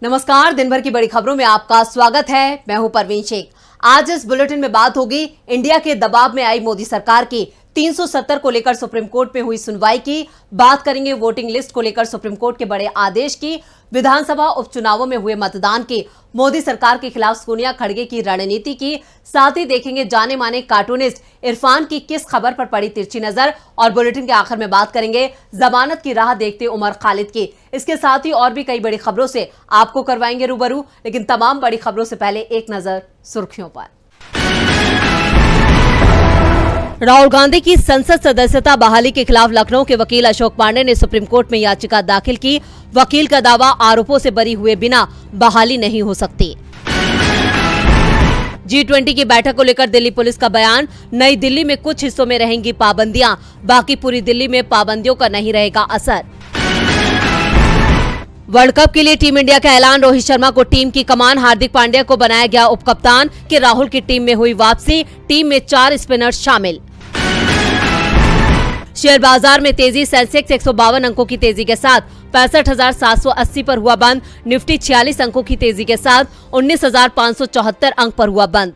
नमस्कार, दिन भर की बड़ी खबरों में आपका स्वागत है। मैं हूं परवीन शेख। आज इस बुलेटिन में बात होगी इंडिया के दबाव में आई मोदी सरकार की 370 को लेकर सुप्रीम कोर्ट में हुई सुनवाई की। बात करेंगे वोटिंग लिस्ट को लेकर सुप्रीम कोर्ट के बड़े आदेश की, विधानसभा उपचुनावों में हुए मतदान की, मोदी सरकार के खिलाफ सोनिया खड़गे की रणनीति की। साथ ही देखेंगे जाने माने कार्टूनिस्ट इरफान की किस खबर पर पड़ी तिरछी नजर। और बुलेटिन के आखिर में बात करेंगे जमानत की राह देखते उमर खालिद की। इसके साथ ही और भी कई बड़ी खबरों से आपको करवाएंगे रूबरू, लेकिन तमाम बड़ी खबरों से पहले एक नजर सुर्खियों पर। राहुल गांधी की संसद सदस्यता बहाली के खिलाफ लखनऊ के वकील अशोक पांडे ने सुप्रीम कोर्ट में याचिका दाखिल की। वकील का दावा, आरोपों से बरी हुए बिना बहाली नहीं हो सकती। G20 की बैठक को लेकर दिल्ली पुलिस का बयान, नई दिल्ली में कुछ हिस्सों में रहेंगी पाबंदियां, बाकी पूरी दिल्ली में पाबंदियों का नहीं रहेगा असर। वर्ल्ड कप के लिए टीम इंडिया का ऐलान, रोहित शर्मा को टीम की कमान, हार्दिक पांड्या को बनाया गया उपकप्तान। कि राहुल की टीम में हुई वापसी, टीम में 4 स्पिनर्स शामिल। शेयर बाजार में तेजी, सेंसेक्स 152 अंकों की तेजी के साथ 65,780 पर हुआ बंद। निफ्टी 46 अंकों की तेजी के साथ 19,574 अंक पर हुआ बंद।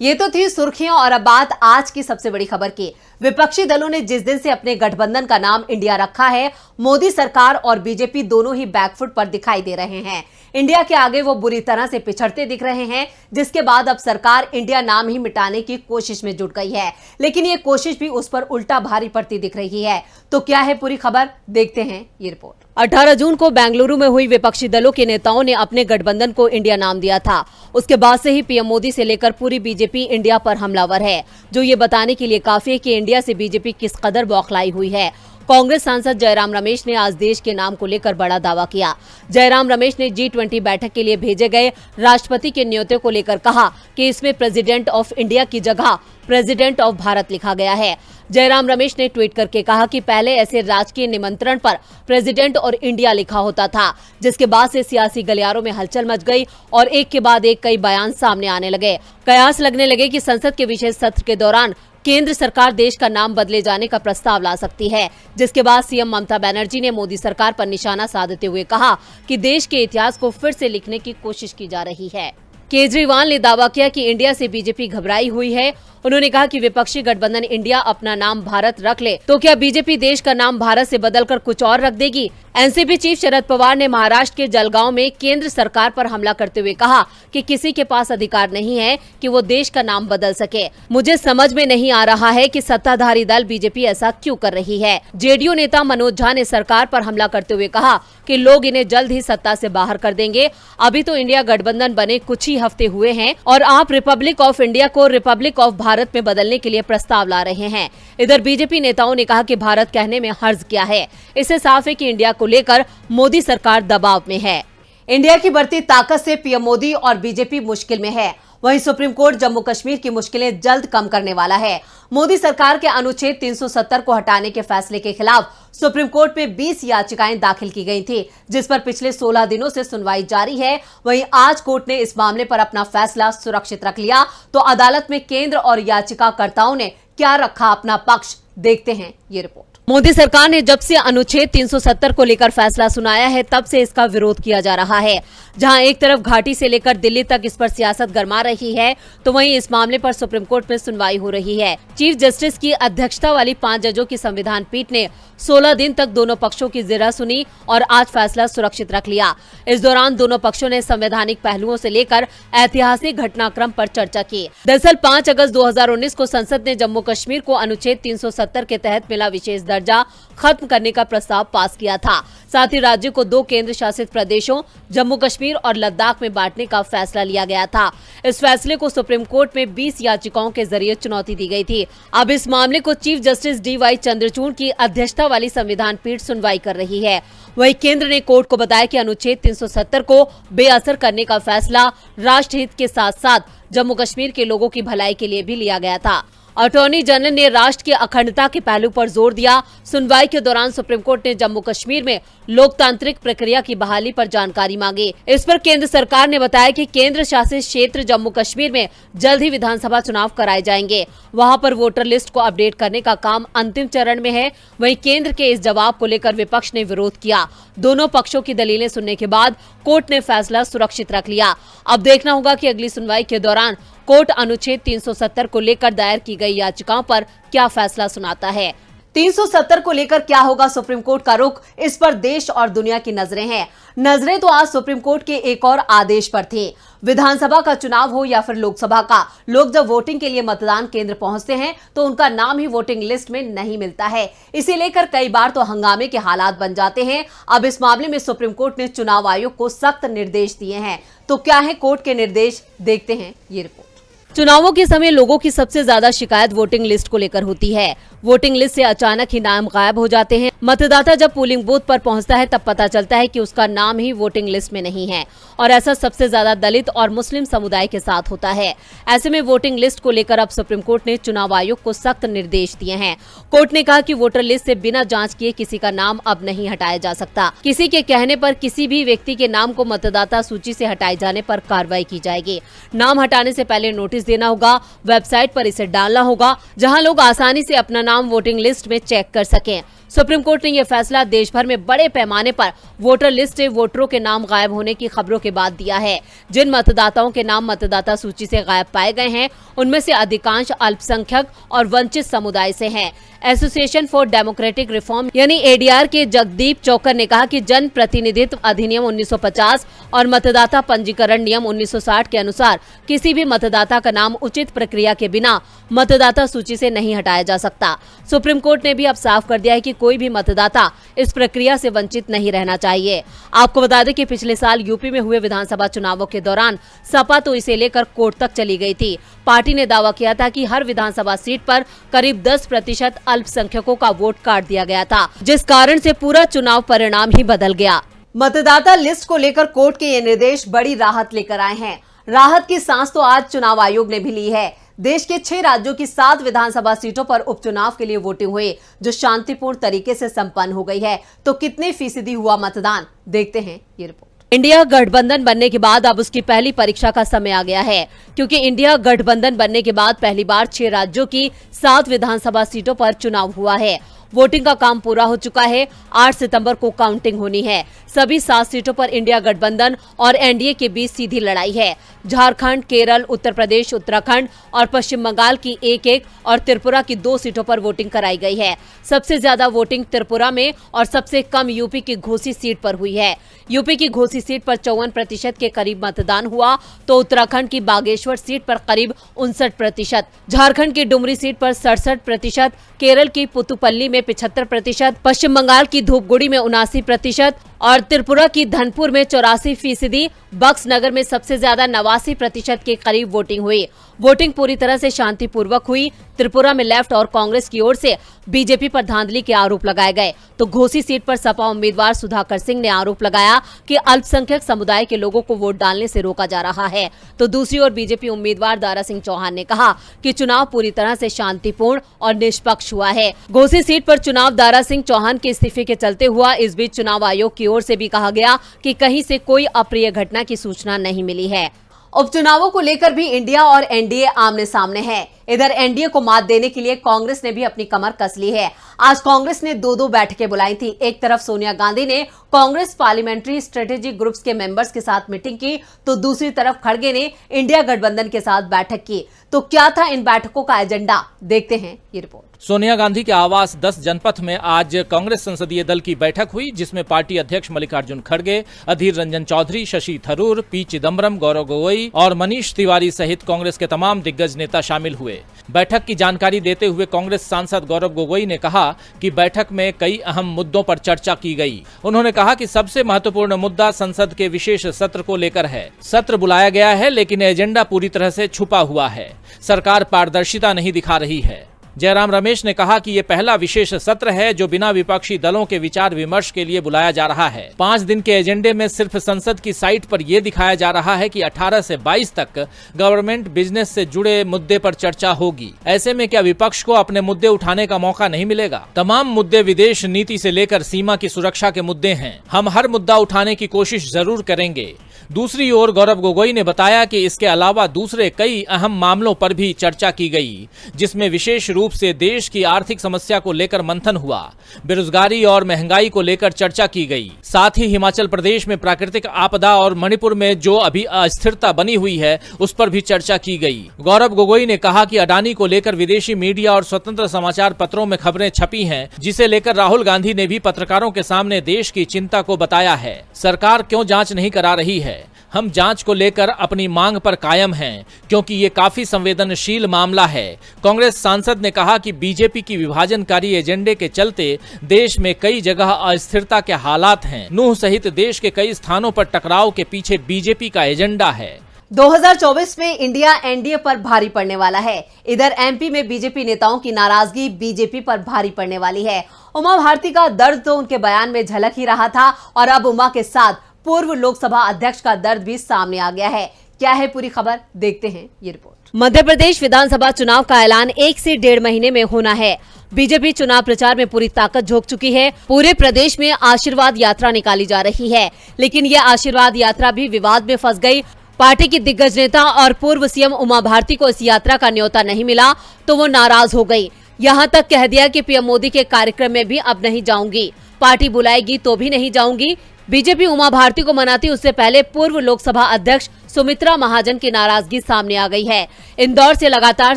ये तो थी सुर्खियां और अब बात आज की सबसे बड़ी खबर की। विपक्षी दलों ने जिस दिन से अपने गठबंधन का नाम इंडिया रखा है, मोदी सरकार और बीजेपी दोनों ही बैकफुट पर दिखाई दे रहे हैं। इंडिया के आगे वो बुरी तरह से पिछड़ते दिख रहे हैं, जिसके बाद अब सरकार इंडिया नाम ही मिटाने की कोशिश में जुट गई है। लेकिन ये कोशिश भी उस पर उल्टा भारी पड़ती दिख रही है। तो क्या है पूरी खबर, देखते हैं ये रिपोर्ट। 18 जून को बेंगलुरु में हुई विपक्षी दलों के नेताओं ने अपने गठबंधन को इंडिया नाम दिया था। उसके बाद से ही पीएम मोदी से लेकर पूरी बीजेपी इंडिया पर हमलावर है, जो ये बताने के लिए काफी है कि इंडिया से बीजेपी किस कदर बौखलाई हुई है। कांग्रेस सांसद जयराम रमेश ने आज देश के नाम को लेकर बड़ा दावा किया। जयराम रमेश ने G20 बैठक के लिए भेजे गए राष्ट्रपति के न्योते को लेकर कहा कि इसमें प्रेसिडेंट ऑफ इंडिया की जगह प्रेसिडेंट ऑफ भारत लिखा गया है। जयराम रमेश ने ट्वीट करके कहा कि पहले ऐसे राजकीय निमंत्रण पर प्रेसिडेंट और इंडिया लिखा होता था, जिसके बाद से सियासी गलियारों में हलचल मच गई और एक के बाद एक कई बयान सामने आने लगे। कयास लगने लगे कि संसद के विशेष सत्र के दौरान केंद्र सरकार देश का नाम बदले जाने का प्रस्ताव ला सकती है, जिसके बाद सीएम ममता बनर्जी ने मोदी सरकार पर निशाना साधते हुए कहा कि देश के इतिहास को फिर से लिखने की कोशिश की जा रही है। केजरीवाल ने दावा किया कि इंडिया से बीजेपी घबराई हुई है। उन्होंने कहा कि विपक्षी गठबंधन इंडिया अपना नाम भारत रख ले तो क्या बीजेपी देश का नाम भारत से बदलकर कुछ और रख देगी। एनसीपी चीफ शरद पवार ने महाराष्ट्र के जलगांव में केंद्र सरकार पर हमला करते हुए कहा कि किसी के पास अधिकार नहीं है कि वो देश का नाम बदल सके। मुझे समझ में नहीं आ रहा है कि सत्ताधारी दल बीजेपी ऐसा क्यों कर रही है। जेडीयू नेता मनोज झा ने सरकार पर हमला करते हुए कहा कि लोग इन्हें जल्द ही सत्ता से बाहर कर देंगे। अभी तो इंडिया गठबंधन बने कुछ ही हफ्ते हुए हैं और आप रिपब्लिक ऑफ इंडिया को रिपब्लिक ऑफ भारत में बदलने के लिए प्रस्ताव ला रहे हैं। इधर बीजेपी नेताओं ने कहा कि भारत कहने में हर्ज क्या है। इससे साफ है कि इंडिया को लेकर मोदी सरकार दबाव में है। इंडिया की बढ़ती ताकत से पीएम मोदी और बीजेपी मुश्किल में है। वहीं सुप्रीम कोर्ट जम्मू कश्मीर की मुश्किलें जल्द कम करने वाला है। मोदी सरकार के अनुच्छेद 370 को हटाने के फैसले के खिलाफ सुप्रीम कोर्ट में 20 याचिकाएं दाखिल की गई थी, जिस पर पिछले 16 दिनों से सुनवाई जारी है। वहीं आज कोर्ट ने इस मामले पर अपना फैसला सुरक्षित रख लिया। तो अदालत में केंद्र और याचिकाकर्ताओं ने क्या रखा अपना पक्ष, देखते हैं ये रिपोर्ट। मोदी सरकार ने जब से अनुच्छेद 370 को लेकर फैसला सुनाया है, तब से इसका विरोध किया जा रहा है। जहां एक तरफ घाटी से लेकर दिल्ली तक इस पर सियासत गरमा रही है, तो वहीं इस मामले पर सुप्रीम कोर्ट में सुनवाई हो रही है। चीफ जस्टिस की अध्यक्षता वाली 5 जजों की संविधान पीठ ने 16 दिन तक दोनों पक्षों की जिरह सुनी और आज फैसला सुरक्षित रख लिया। इस दौरान दोनों पक्षों ने संवैधानिक पहलुओं से लेकर ऐतिहासिक घटनाक्रम पर चर्चा की। दरअसल 5 अगस्त 2019 को संसद ने जम्मू कश्मीर को अनुच्छेद 370 के तहत मिला विशेष दर्जा खत्म करने का प्रस्ताव पास किया था। साथ ही राज्य को 2 केंद्र शासित प्रदेशों जम्मू कश्मीर और लद्दाख में बांटने का फैसला लिया गया था। इस फैसले को सुप्रीम कोर्ट में 20 याचिकाओं के जरिए चुनौती दी गई थी। अब इस मामले को चीफ जस्टिस DY चंद्रचूड़ की अध्यक्षता वाली संविधान पीठ सुनवाई कर रही है। वहीं केंद्र ने कोर्ट को बताया कि अनुच्छेद 370 को बेअसर करने का फैसला राष्ट्रहित के साथ साथ जम्मू कश्मीर के लोगों की भलाई के लिए भी लिया गया था। अटॉर्नी जनरल ने राष्ट्र की अखंडता के पहलू पर जोर दिया। सुनवाई के दौरान सुप्रीम कोर्ट ने जम्मू कश्मीर में लोकतांत्रिक प्रक्रिया की बहाली पर जानकारी मांगी। इस पर केंद्र सरकार ने बताया कि केंद्र शासित क्षेत्र जम्मू कश्मीर में जल्द ही विधानसभा चुनाव कराए जाएंगे। वहां पर वोटर लिस्ट को अपडेट करने का काम अंतिम चरण में है। वहीं केंद्र के इस जवाब को लेकर विपक्ष ने विरोध किया। दोनों पक्षों की दलीलें सुनने के बाद कोर्ट ने फैसला सुरक्षित रख लिया। अब देखना होगा कि अगली सुनवाई के दौरान कोर्ट अनुच्छेद 370 को लेकर दायर की गई याचिकाओं पर क्या फैसला सुनाता है। 370 को लेकर क्या होगा सुप्रीम कोर्ट का रुख, इस पर देश और दुनिया की नजरें हैं। नजरें तो आज सुप्रीम कोर्ट के एक और आदेश पर थी। विधानसभा का चुनाव हो या फिर लोकसभा का, लोग जब वोटिंग के लिए मतदान केंद्र पहुंचते हैं तो उनका नाम ही वोटिंग लिस्ट में नहीं मिलता है। इसे लेकर कई बार तो हंगामे के हालात बन जाते हैं। अब इस मामले में सुप्रीम कोर्ट ने चुनाव आयोग को सख्त निर्देश दिए हैं। तो क्या है कोर्ट के निर्देश, देखते हैं ये रिपोर्ट। चुनावों के समय लोगों की सबसे ज्यादा शिकायत वोटिंग लिस्ट को लेकर होती है। वोटिंग लिस्ट से अचानक ही नाम गायब हो जाते हैं। मतदाता जब पोलिंग बूथ पर पहुंचता है तब पता चलता है कि उसका नाम ही वोटिंग लिस्ट में नहीं है, और ऐसा सबसे ज्यादा दलित और मुस्लिम समुदाय के साथ होता है। ऐसे में वोटिंग लिस्ट को लेकर अब सुप्रीम कोर्ट ने चुनाव आयोग को सख्त निर्देश दिए हैं। कोर्ट ने कहा कि वोटर लिस्ट से बिना जांच किए किसी का नाम अब नहीं हटाया जा सकता। किसी के कहने पर किसी भी व्यक्ति के नाम को मतदाता सूची से हटाए जाने पर कार्रवाई की जाएगी। नाम हटाने से पहले नोटिस देना होगा, वेबसाइट पर इसे डालना होगा जहां लोग आसानी से अपना नाम वोटिंग लिस्ट में चेक कर सकें। सुप्रीम कोर्ट ने यह फैसला देश भर में बड़े पैमाने पर वोटर लिस्ट से वोटरों के नाम गायब होने की खबरों के बाद दिया है। जिन मतदाताओं के नाम मतदाता सूची से गायब पाए गए हैं उनमें से अधिकांश अल्पसंख्यक और वंचित समुदाय से हैं। एसोसिएशन फॉर डेमोक्रेटिक रिफॉर्म यानी एडीआर के जगदीप चौकर ने कहा कि जन प्रतिनिधित्व अधिनियम 1950 और मतदाता पंजीकरण नियम 1960 के अनुसार किसी भी मतदाता का नाम उचित प्रक्रिया के बिना मतदाता सूची से नहीं हटाया जा सकता। सुप्रीम कोर्ट ने भी अब साफ कर दिया है कि कोई भी मतदाता इस प्रक्रिया से वंचित नहीं रहना चाहिए। आपको बता दें कि पिछले साल यूपी में हुए विधानसभा चुनावों के दौरान सपा तो इसे लेकर कोर्ट तक चली गई थी। पार्टी ने दावा किया था कि हर विधानसभा सीट पर करीब 10% अल्पसंख्यकों का वोट काट दिया गया था, जिस कारण से पूरा चुनाव परिणाम ही बदल गया। मतदाता लिस्ट को लेकर कोर्ट के ये निर्देश बड़ी राहत लेकर आए हैं। राहत की सांस तो आज चुनाव आयोग ने भी ली है। देश के 6 राज्यों की 7 विधानसभा सीटों पर उपचुनाव के लिए वोटिंग हुई, जो शांतिपूर्ण तरीके से संपन्न हो गई है। तो कितने फीसदी हुआ मतदान, देखते हैं ये रिपोर्ट। इंडिया गठबंधन बनने के बाद अब उसकी पहली परीक्षा का समय आ गया है, क्योंकि इंडिया गठबंधन बनने के बाद पहली बार 6 राज्यों की 7 विधानसभा सीटों पर चुनाव हुआ है। वोटिंग का काम पूरा हो चुका है। 8 सितंबर को काउंटिंग होनी है। सभी 7 सीटों पर इंडिया गठबंधन और एनडीए के बीच सीधी लड़ाई है। झारखंड, केरल, उत्तर प्रदेश, उत्तराखंड और पश्चिम बंगाल की 1-1 और त्रिपुरा की 2 सीटों पर वोटिंग कराई गई है। सबसे ज्यादा वोटिंग त्रिपुरा में और सबसे कम यूपी की घोसी सीट पर हुई है। यूपी की घोसी सीट पर 54% के करीब मतदान हुआ, तो उत्तराखंड की बागेश्वर सीट पर करीब 59%, झारखंड की डुमरी सीट पर 67%, केरल की पुतुपल्ली में 75%, पश्चिम बंगाल की धूपगुड़ी में 79% और त्रिपुरा की धनपुर में 84%, बक्स नगर में सबसे ज्यादा 89% के करीब वोटिंग हुई। वोटिंग पूरी तरह से शांतिपूर्वक हुई। त्रिपुरा में लेफ्ट और कांग्रेस की ओर से बीजेपी पर धांधली के आरोप लगाए गए, तो घोसी सीट पर सपा उम्मीदवार सुधाकर सिंह ने आरोप लगाया कि अल्पसंख्यक समुदाय के लोगों को वोट डालने से रोका जा रहा है। तो दूसरी ओर बीजेपी उम्मीदवार दारा सिंह चौहान ने कहा कि चुनाव पूरी तरह से शांतिपूर्ण और निष्पक्ष हुआ है। घोसी सीट पर चुनाव दारा सिंह चौहान के इस्तीफे के चलते हुआ। इस बीच चुनाव आयोग की ओर से भी कहा गया कि कहीं से कोई अप्रिय घटना की सूचना नहीं मिली है। उपचुनावों को लेकर भी इंडिया और एनडीए आमने सामने है। इधर एनडीए को मात देने के लिए कांग्रेस ने भी अपनी कमर कस ली है। आज कांग्रेस ने 2-2 बैठकें बुलाई थी। एक तरफ सोनिया गांधी ने कांग्रेस पार्लियामेंट्री स्ट्रेटेजिक ग्रुप्स के मेंबर्स के साथ मीटिंग की, तो दूसरी तरफ खड़गे ने इंडिया गठबंधन के साथ बैठक की। तो क्या था इन बैठकों का एजेंडा, देखते हैं ये रिपोर्ट। सोनिया गांधी के आवास 10 जनपथ में आज कांग्रेस संसदीय दल की बैठक हुई, जिसमें पार्टी अध्यक्ष मल्लिकार्जुन खड़गे, अधीर रंजन चौधरी, शशि थरूर, पी चिदम्बरम, गौरव गोगोई और मनीष तिवारी सहित कांग्रेस के तमाम दिग्गज नेता शामिल हुए। बैठक की जानकारी देते हुए कांग्रेस सांसद गौरव गोगोई ने कहा कि बैठक में कई अहम मुद्दों पर चर्चा की गई। उन्होंने कहा कि सबसे महत्वपूर्ण मुद्दा संसद के विशेष सत्र को लेकर है। सत्र बुलाया गया है, लेकिन एजेंडा पूरी तरह से छुपा हुआ है। सरकार पारदर्शिता नहीं दिखा रही है। जयराम रमेश ने कहा कि ये पहला विशेष सत्र है जो बिना विपक्षी दलों के विचार विमर्श के लिए बुलाया जा रहा है। 5 दिन के एजेंडे में सिर्फ संसद की साइट पर यह दिखाया जा रहा है कि 18 से 22 तक गवर्नमेंट बिजनेस से जुड़े मुद्दे पर चर्चा होगी। ऐसे में क्या विपक्ष को अपने मुद्दे उठाने का मौका नहीं मिलेगा? तमाम मुद्दे विदेश नीति से लेकर सीमा की सुरक्षा के मुद्दे हैं। हम हर मुद्दा उठाने की कोशिश जरूर करेंगे। दूसरी ओर गौरव गोगोई ने बताया कि इसके अलावा दूसरे कई अहम मामलों पर भी चर्चा की गई, जिसमें विशेष रूप से देश की आर्थिक समस्या को लेकर मंथन हुआ, बेरोजगारी और महंगाई को लेकर चर्चा की गई। साथ ही हिमाचल प्रदेश में प्राकृतिक आपदा और मणिपुर में जो अभी अस्थिरता बनी हुई है उस पर भी चर्चा की गई। गौरव गोगोई ने कहा कि अडानी को लेकर विदेशी मीडिया और स्वतंत्र समाचार पत्रों में खबरें छपी हैं, जिसे लेकर राहुल गांधी ने भी पत्रकारों के सामने देश की चिंता को बताया है। सरकार क्यों जांच नहीं करा रही है? हम जांच को लेकर अपनी मांग पर कायम हैं, क्योंकि ये काफी संवेदनशील मामला है। कांग्रेस सांसद ने कहा कि बीजेपी की विभाजनकारी एजेंडे के चलते देश में कई जगह अस्थिरता के हालात हैं। नूह सहित देश के कई स्थानों पर टकराव के पीछे बीजेपी का एजेंडा है। 2024 में इंडिया एनडीए पर भारी पड़ने वाला है। इधर एमपी में बीजेपी नेताओं की नाराजगी बीजेपी पर भारी पड़ने वाली है। उमा भारती का दर्द तो उनके बयान में झलक ही रहा था और अब उमा के साथ पूर्व लोकसभा अध्यक्ष का दर्द भी सामने आ गया है। क्या है पूरी खबर, देखते हैं ये रिपोर्ट। मध्य प्रदेश विधानसभा चुनाव का ऐलान 1 से 1.5 महीने में होना है। बीजेपी चुनाव प्रचार में पूरी ताकत झोंक चुकी है। पूरे प्रदेश में आशीर्वाद यात्रा निकाली जा रही है, लेकिन ये आशीर्वाद यात्रा भी विवाद में फंस गई। पार्टी की दिग्गज नेता और पूर्व सीएम उमा भारती को इस यात्रा का न्योता नहीं मिला तो वो नाराज हो गई। यहाँ तक कह दिया कि पीएम मोदी के कार्यक्रम में भी अब नहीं जाऊंगी, पार्टी बुलाएगी तो भी नहीं जाऊंगी। बीजेपी उमा भारती को मनाती उससे पहले पूर्व लोकसभा अध्यक्ष सुमित्रा महाजन की नाराजगी सामने आ गई है। इंदौर से लगातार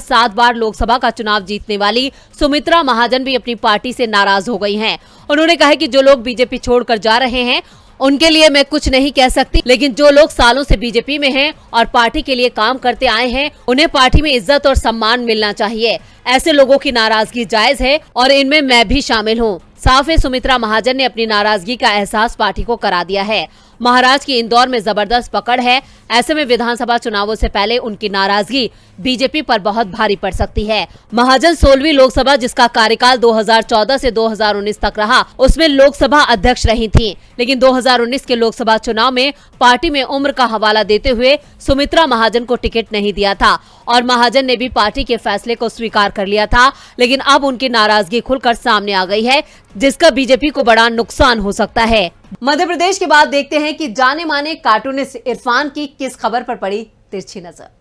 7 बार लोकसभा का चुनाव जीतने वाली सुमित्रा महाजन भी अपनी पार्टी से नाराज हो गई हैं। उन्होंने कहा कि जो लोग बीजेपी छोड़कर जा रहे हैं उनके लिए मैं कुछ नहीं कह सकती, लेकिन जो लोग सालों से बीजेपी में हैं और पार्टी के लिए काम करते आए हैं उन्हें पार्टी में इज्जत और सम्मान मिलना चाहिए। ऐसे लोगों की नाराजगी जायज है और इनमें मैं भी शामिल हूँ। साफ है, सुमित्रा महाजन ने अपनी नाराजगी का एहसास पार्टी को करा दिया है। महाराष्ट्र की इंदौर में जबरदस्त पकड़ है। ऐसे में विधानसभा चुनावों से पहले उनकी नाराजगी बीजेपी पर बहुत भारी पड़ सकती है। महाजन 16वीं लोकसभा, जिसका कार्यकाल 2014 से 2019 तक रहा, उसमें लोकसभा अध्यक्ष रही थीं। लेकिन 2019 के लोकसभा चुनाव में पार्टी में उम्र का हवाला देते हुए सुमित्रा महाजन को टिकट नहीं दिया था और महाजन ने भी पार्टी के फैसले को स्वीकार कर लिया था। लेकिन अब उनकी नाराजगी खुलकर सामने आ गई है, जिसका बीजेपी को बड़ा नुकसान हो सकता है। मध्य प्रदेश के बाद देखते हैं कि जाने माने कार्टूनिस्ट इरफान की किस खबर पर पड़ी तिरछी नजर।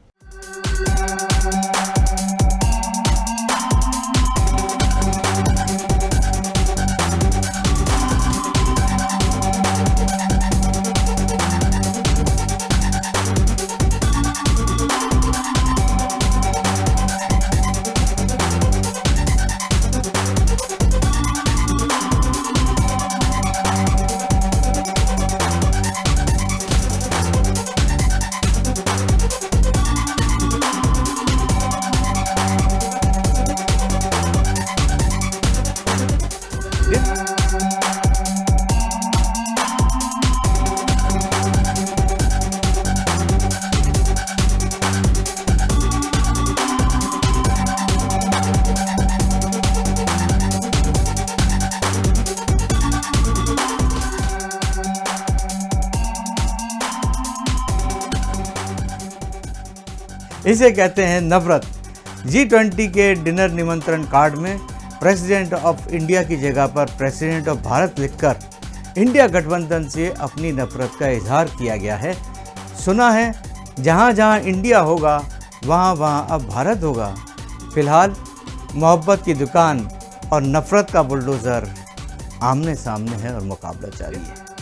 इसे कहते हैं नफरत। G20 के डिनर निमंत्रण कार्ड में प्रेसिडेंट ऑफ इंडिया की जगह पर प्रेसिडेंट ऑफ भारत लिखकर इंडिया गठबंधन से अपनी नफरत का इजहार किया गया है। सुना है जहाँ जहाँ इंडिया होगा वहाँ वहाँ अब भारत होगा। फिलहाल मोहब्बत की दुकान और नफरत का बुलडोज़र आमने सामने है और मुकाबला जारी है।